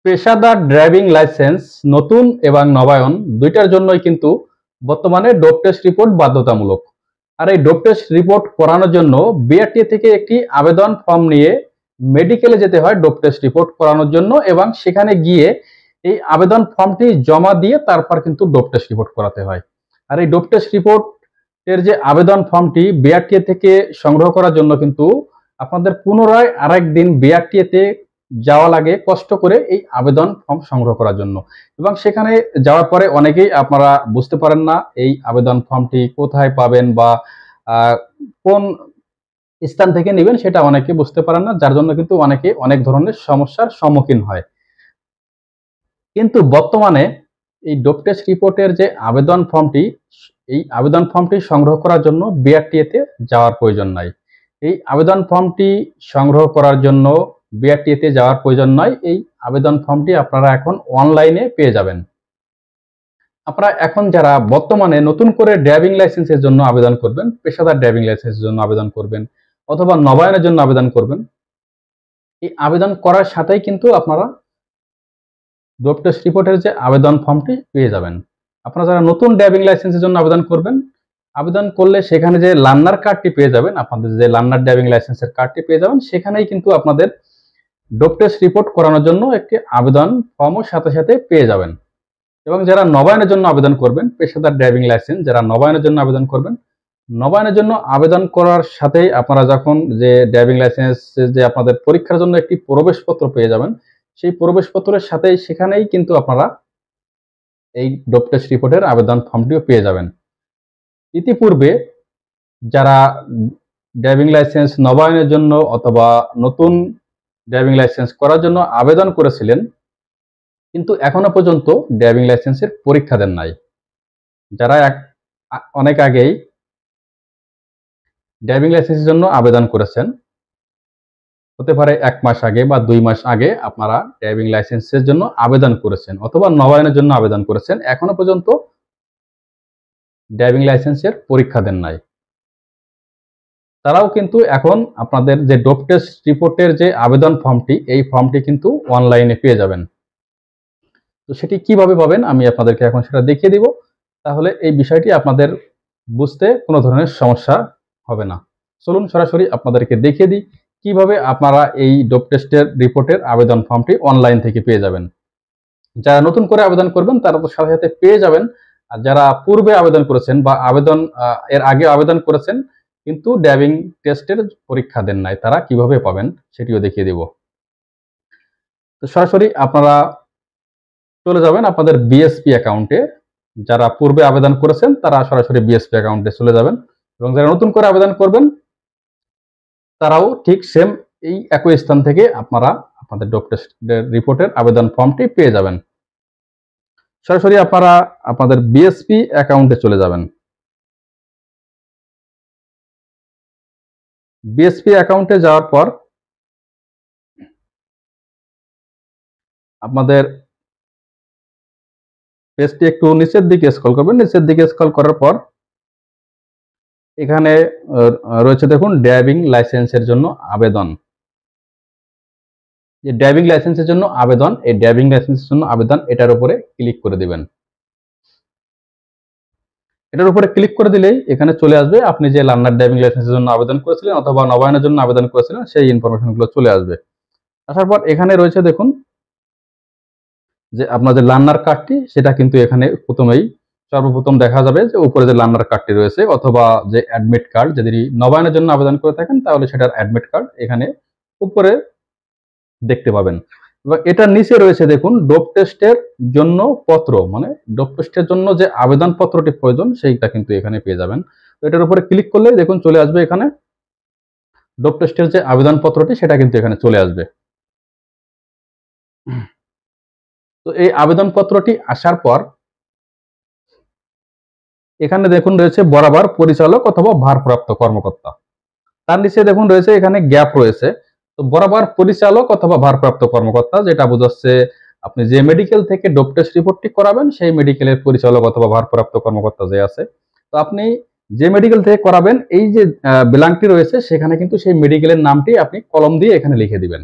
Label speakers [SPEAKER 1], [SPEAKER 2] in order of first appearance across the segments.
[SPEAKER 1] পেশাদার driving licence নতুন এবং নবায়ন দুইটার জন্যই কিন্তু বর্তমানে ডোপ টেস্ট রিপোর্ট বাধ্যতামূলক। আর এই ডোপ টেস্ট রিপোর্ট করানোর জন্য বিআরটিএ থেকে একটি আবেদন ফর্ম নিয়ে মেডিকেলে যেতে হয় ডোপ টেস্ট রিপোর্ট করানোর জন্য, এবং সেখানে গিয়ে এই আবেদন ফর্মটি জমা দিয়ে তারপর কিন্তু ডোপ টেস্ট রিপোর্ট করাতে হয়। আর এই ডোপ টেস্ট রিপোর্ট এর যে আবেদন ফর্মটি বিআরটিএ থেকে সংগ্রহ করার জন্য কিন্তু আপনাদের পুনরায় আরেকদিন বিআরটিএ তে যাওয়া লাগে কষ্ট করে এই আবেদন ফর্ম সংগ্রহ করার জন্য। এবং সেখানে যাওয়ার পরে অনেকেই আপনারা বুঝতে পারেন না এই আবেদন ফর্মটি কোথায় পাবেন বা কোন স্থান থেকে নেবেন সেটা অনেকে বুঝতে পারেন না, যার জন্য কিন্তু অনেকে অনেক ধরনের সমস্যার সম্মুখীন হয়। কিন্তু বর্তমানে এই ডোপ টেস্ট রিপোর্টের যে আবেদন ফর্মটি, এই আবেদন ফর্মটি সংগ্রহ করার জন্য বিআরটিএ তে যাওয়ার প্রয়োজন নাই। এই আবেদন ফর্মটি সংগ্রহ করার জন্য বিআরটিএ তে যাওয়ার প্রয়োজন নয়। এই আবেদন ফর্মটি আপনারা এখন অনলাইনে পেয়ে যাবেন। আপনারা এখন যারা বর্তমানে নতুন করে ড্রাইভিং লাইসেন্সের জন্য আবেদন করবেন, পেশাদার ড্রাইভিং লাইসেন্সের জন্য আবেদন করবেন অথবা নবায়নের জন্য আবেদন করবেন, এই আবেদন করার সাথেই কিন্তু আপনারা ডোপ টেস্ট রিপোর্টের যে আবেদন ফর্মটি পেয়ে যাবেন। আপনারা যারা নতুন ড্রাইভিং লাইসেন্সের জন্য আবেদন করবেন, আবেদন করলে সেখানে যে লার্নার কার্ডটি পেয়ে যাবেন, আপনাদের যে লার্নার ড্রাইভিং লাইসেন্সের কার্ডটি পেয়ে যাবেন, সেখানেই কিন্তু আপনাদের ডোপ টেস্ট রিপোর্ট করানোর জন্য একটি আবেদন ফর্মও সাথে সাথে পেয়ে যাবেন। এবং যারা নবায়নের জন্য আবেদন করবেন, পেশাদার ড্রাইভিং লাইসেন্স যারা নবায়নের জন্য আবেদন করবেন, নবায়নের জন্য আবেদন করার সাথেই আপনারা যখন যে ড্রাইভিং লাইসেন্স যে আপনাদের পরীক্ষার জন্য একটি প্রবেশপত্র পেয়ে যাবেন, সেই প্রবেশপত্রের সাথেই সেখানেই কিন্তু আপনারা এই ডোপ টেস্ট রিপোর্টের আবেদন ফর্মটিও পেয়ে যাবেন। ইতিপূর্বে যারা ড্রাইভিং লাইসেন্স নবায়নের জন্য অথবা নতুন ড্রাইভিং লাইসেন্স করার জন্য আবেদন করেছিলেন কিন্তু এখনো পর্যন্ত ড্রাইভিং লাইসেন্সের পরীক্ষা দেন নাই, যারা অনেক আগেই ড্রাইভিং লাইসেন্সের জন্য আবেদন করেছেন, হতে পারে 1 মাস আগে বা 2 মাস আগে আপনারা ড্রাইভিং লাইসেন্সের জন্য আবেদন করেছেন অথবা নবায়নের জন্য আবেদন করেছেন, এখনো পর্যন্ত ড্রাইভিং লাইসেন্সের পরীক্ষা দেন নাই, তারাও কিন্তু এখন আপনাদের যে ডোপ টেস্ট রিপোর্টের যে আবেদন ফর্মটি, এই ফর্মটি কিন্তু অনলাইনে পেয়ে যাবেন। তো সেটি কিভাবে পাবেন আমি আপনাদেরকে এখন সেটা দেখিয়ে দিব, তাহলে এই বিষয়টি আপনাদের বুঝতে কোনো ধরনের সমস্যা হবে না। চলুন সরাসরি আপনাদেরকে দেখিয়ে দিই কিভাবে আপনারা এই ডোপ টেস্টের রিপোর্টের আবেদন ফর্মটি অনলাইন থেকে পেয়ে যাবেন। যারা নতুন করে আবেদন করবেন তারা তো সাথে সাথে পেয়ে যাবেন, আর যারা পূর্বে আবেদন করেছেন বা এর আগে আবেদন করেছেন কিন্তু ড্রাইভিং টেস্টের পরীক্ষা দেন নাই, তারা কিভাবে পাবেন সেটিও দেখিয়ে দেব। তো সরাসরি আপনারা চলে যাবেন আপনাদের বিএসপি অ্যাকাউন্টে। যারা পূর্বে আবেদন করেছেন তারা সরাসরি বিএসপি অ্যাকাউন্টে চলে যাবেন, এবং যারা নতুন করে আবেদন করবেন তারাও ঠিক সেম এই একই স্থান থেকে আপনারা আপনাদের ডোপ টেস্ট রিপোর্টের আবেদন ফর্মটি পেয়ে যাবেন। সরাসরি আপনারা আপনাদের বিএসপি অ্যাকাউন্টে চলে যাবেন। বিএসপি অ্যাকাউন্টে যাওয়ার পর আপনাদের পেজটি একটু নিচের দিকে স্ক্রল করবেন। নিচের দিকে স্ক্রল করার পর এখানে রয়েছে দেখুন ড্রাইভিং লাইসেন্সের জন্য আবেদন। যে ড্রাইভিং লাইসেন্সের জন্য আবেদন, এই ড্রাইভিং লাইসেন্সের জন্য আবেদন এটার উপরে ক্লিক করে দিবেন। এটার উপরে ক্লিক করে দিলেই এখানে চলে আসবে আপনি যে লার্নার ড্রাইভিং লাইসেন্সের জন্য আবেদন করেছিলেন অথবা নবায়নের জন্য আবেদন করেছিলেন সেই ইনফরমেশনগুলো চলে আসবে। আসার পর এখানে রয়েছে দেখুন যে আপনার যে লার্নার কার্ডটি, সেটা কিন্তু এখানে সর্বপ্রথম দেখা যাবে যে উপরে যে লার্নার কার্ডটি রয়েছে অথবা যে অ্যাডমিট কার্ড, যদি নবায়নের জন্য আবেদন করে থাকেন তাহলে সেটার অ্যাডমিট কার্ড এখানে উপরে দেখতে পাবেন। এবং এটার নিচে রয়েছে দেখুন ডোপ টেস্টের জন্য পত্র, মানে ডোপ টেস্টের জন্য যে আবেদন পত্রটি প্রয়োজন সেইটা কিন্তু এখানে পেয়ে যাবেন। তো এটার উপরে ক্লিক করলে দেখুন চলে আসবে এখানে ডোপ টেস্টের যে আবেদন পত্রটি, সেটা কিন্তু এখানে চলে আসবে। তো এই আবেদন পত্রটি আসার পর এখানে দেখুন রয়েছে বরাবর পরিচালক অথবা ভারপ্রাপ্ত কর্মকর্তা, তার নিচে দেখুন রয়েছে এখানে গ্যাপ রয়েছে। তো বরাবর পরিচালক অথবা ভারপ্রাপ্ত কর্মকর্তা যেটা বোঝাচ্ছে আপনি যে মেডিকেল থেকে ডোপ টেস্ট রিপোর্টটি করাবেন সেই মেডিকেলের পরিচালক অথবা ভারপ্রাপ্ত কর্মকর্তা যে আছে, তো আপনি যে মেডিকেল থেকে করাবেন এই যে ব্ল্যাঙ্কটি রয়েছে সেখানে কিন্তু সেই মেডিকেলের নামটি আপনি কলম দিয়ে এখানে লিখে দিবেন।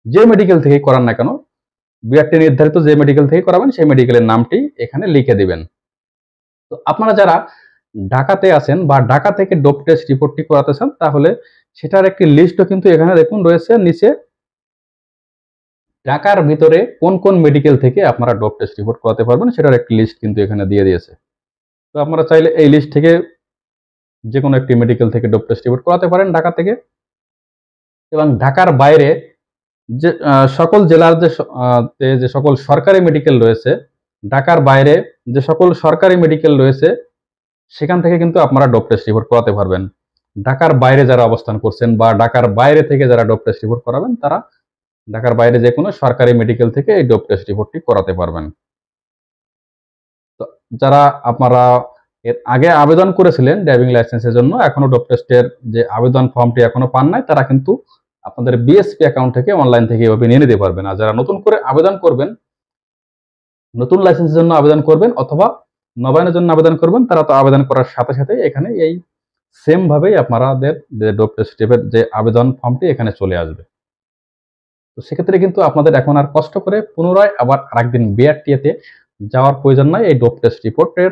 [SPEAKER 1] যে মেডিকেল থেকে করান না কেন, বিআরটি নির্ধারিত যে মেডিকেল থেকে করাবেন সেই মেডিকেলের নামটি এখানে লিখে দিবেন। তো আপনারা যারা ঢাকাতে আছেন বা ঢাকা থেকে ডোপ টেস্ট রিপোর্টটি করাতে চান, তাহলে সেটার একটি লিস্টও কিন্তু এখানে দেখুন রয়েছে নিচে। ঢাকার ভিতরে কোন কোন মেডিকেল থেকে আপনারা ডোপ টেস্ট রিপোর্ট করাতে পারবেন সেটার একটি লিস্ট কিন্তু এখানে দিয়ে দিয়েছে। তো আপনারা চাইলে এই লিস্ট থেকে যে কোনো একটি মেডিকেল থেকে ডোপ টেস্ট রিপোর্ট করাতে পারেন ঢাকা থেকে। এবং ঢাকার বাইরে যে সকল জেলার যে সকল সরকারি মেডিকেল রয়েছে, ঢাকার বাইরে যে সকল সরকারি মেডিকেল রয়েছে সেখান থেকে কিন্তু আপনারা ডোপ টেস্ট রিপোর্ট করাতে পারবেন। ঢাকার বাইরে যারা অবস্থান করছেন বা ঢাকার বাইরে থেকে যারা ডোপ টেস্ট রিপোর্ট করাবেন, তারা ঢাকার বাইরে যে কোনো সরকারি মেডিকেল থেকে এই ডোপ টেস্ট রিপোর্টটি করাতে পারবেন। তো যারা আপনারা এর আগে আবেদন করেছিলেন ড্রাইভিং লাইসেন্সের জন্য, এখনো ডোপ টেস্টের যে আবেদন ফর্মটি এখনো পান নাই, তারা কিন্তু আপনাদের বিএসপি অ্যাকাউন্ট থেকে অনলাইন থেকে এভাবে নিয়ে নিতে পারবেন। আর যারা নতুন করে আবেদন করবেন, নতুন লাইসেন্সের জন্য আবেদন করবেন অথবা নবায়নের জন্য আবেদন করবেন, তারা তো আবেদন করার সাথে সাথে এখানে এই সেম ভাবেই আপনাদের যে ডোপ টেস্টের যে আবেদন ফর্মটি এখানে চলে আসবে। তো সেক্ষেত্রে কিন্তু আপনাদের এখন আর কষ্ট করে পুনরায় আবার আরেকদিন বিআরটিএতে যাওয়ার প্রয়োজন নাই এই ডোপ টেস্ট রিপোর্টের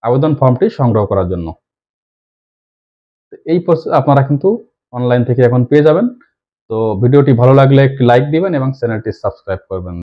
[SPEAKER 1] আবেদন ফর্মটি সংগ্রহ করার জন্য। এই প্রসেস আপনারা কিন্তু অনলাইন থেকে এখন পেয়ে যাবেন। তো ভিডিওটি ভালো লাগলে একটি লাইক দিবেন এবং চ্যানেলটি সাবস্ক্রাইব করবেন।